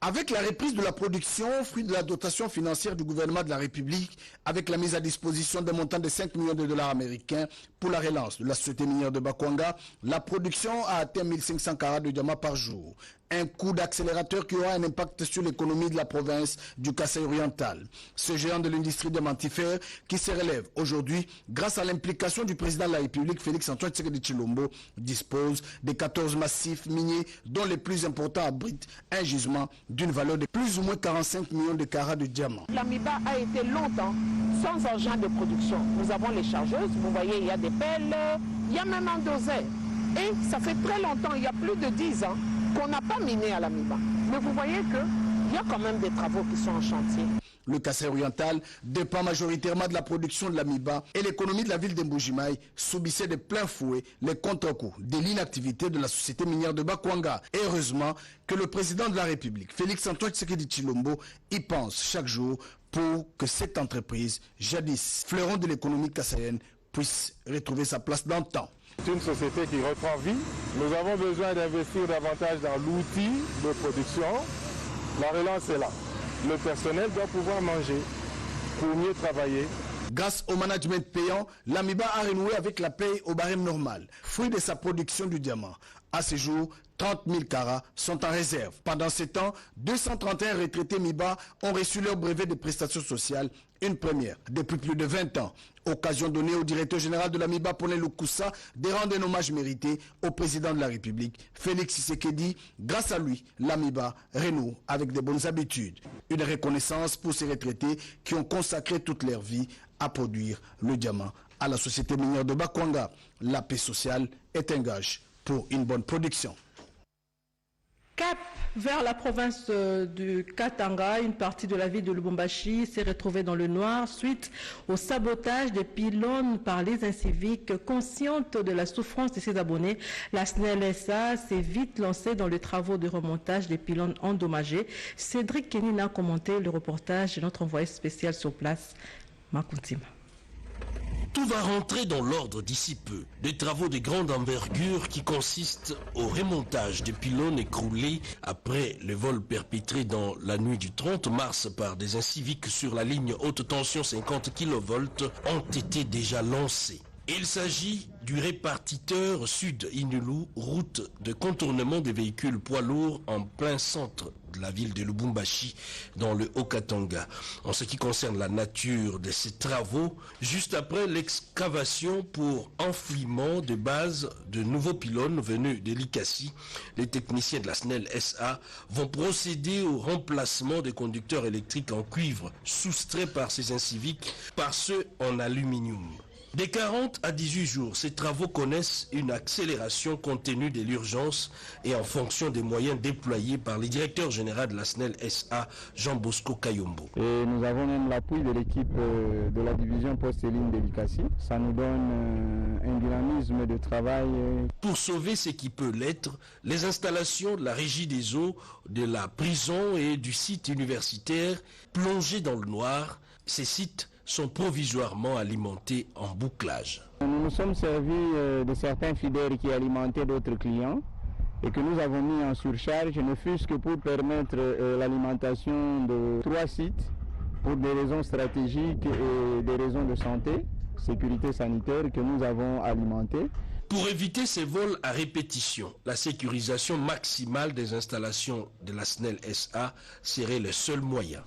Avec la reprise de la production, fruit de la dotation financière du gouvernement de la République, avec la mise à disposition d'un montant de 5 millions de dollars américains pour la relance de la société minière de Bakwanga, la production a atteint 1500 carats de diamants par jour. Un coup d'accélérateur qui aura un impact sur l'économie de la province du Kasaï oriental. Ce géant de l'industrie diamantifère qui se relève aujourd'hui grâce à l'implication du président de la République, Félix-Antoine Tshisekedi Tshilombo, dispose de 14 massifs miniers dont les plus importants abritent un gisement d'une valeur de plus ou moins 45 millions de carats de diamants. L'Amiba a été longtemps sans engin de production. Nous avons les chargeuses, vous voyez, il y a des pelles, il y a même un dozer. Et ça fait très longtemps, il y a plus de 10 ans, qu'on n'a pas miné à l'Amiba. Mais vous voyez qu'il y a quand même des travaux qui sont en chantier. Le Kasaï oriental dépend majoritairement de la production de l'Amiba et l'économie de la ville de Mbujimaï subissait de plein fouet les contre-coups de l'inactivité de la société minière de Bakwanga. Et heureusement que le président de la République, Félix-Antoine Tshisekedi Tshilombo, y pense chaque jour pour que cette entreprise, jadis fleuron de l'économie kassaïenne, puisse retrouver sa place dans le temps. C'est une société qui reprend vie. Nous avons besoin d'investir davantage dans l'outil de production. La relance est là. Le personnel doit pouvoir manger pour mieux travailler. Grâce au management payant, l'Amiba a renoué avec la paye au barème normal, fruit de sa production du diamant. À ce jour, 30 000 carats sont en réserve. Pendant ce temps, 231 retraités MIBA ont reçu leur brevet de prestations sociales, une première depuis plus de 20 ans. Occasion donnée au directeur général de l'Amiba, Paulin Lukusa, de rendre un hommage mérité au président de la République, Félix Tshisekedi. Grâce à lui, l'Amiba renoue avec de bonnes habitudes. Une reconnaissance pour ces retraités qui ont consacré toute leur vie à produire le diamant à la société minière de Bakwanga. La paix sociale est un gage pour une bonne production. Cap vers la province du Katanga, une partie de la ville de Lubumbashi s'est retrouvée dans le noir suite au sabotage des pylônes par les inciviques. Consciente de la souffrance de ses abonnés, la SNEL SA s'est vite lancée dans les travaux de remontage des pylônes endommagés. Cédric Kenine a commenté le reportage de notre envoyé spécial sur place, Makuntima. Tout va rentrer dans l'ordre d'ici peu. Des travaux de grande envergure qui consistent au remontage des pylônes écroulés après le vol perpétré dans la nuit du 30 mars par des inciviques sur la ligne haute tension 50 kV ont été déjà lancés. Il s'agit du répartiteur Sud Inulu, route de contournement des véhicules poids lourds en plein centre de la ville de Lubumbashi, dans le Haut-Katanga. En ce qui concerne la nature de ces travaux, juste après l'excavation pour enfouissement de base de nouveaux pylônes venus de l'Ikassi, les techniciens de la SNEL SA vont procéder au remplacement des conducteurs électriques en cuivre soustraits par ces inciviques par ceux en aluminium. Des 40 à 18 jours, ces travaux connaissent une accélération compte tenu de l'urgence et en fonction des moyens déployés par le directeur général de la SNEL SA, Jean Bosco Kayombo. Et nous avons même l'appui de l'équipe de la division post-ligne de l'Ikassi. Ça nous donne un dynamisme de travail. Pour sauver ce qui peut l'être, les installations de la régie des eaux, de la prison et du site universitaire plongés dans le noir, ces sites sont provisoirement alimentés en bouclage. Nous nous sommes servis de certains fidèles qui alimentaient d'autres clients et que nous avons mis en surcharge, ne fût-ce que pour permettre l'alimentation de 3 sites pour des raisons stratégiques et des raisons de santé, sécurité sanitaire que nous avons alimentés. Pour éviter ces vols à répétition, la sécurisation maximale des installations de la SNEL SA serait le seul moyen.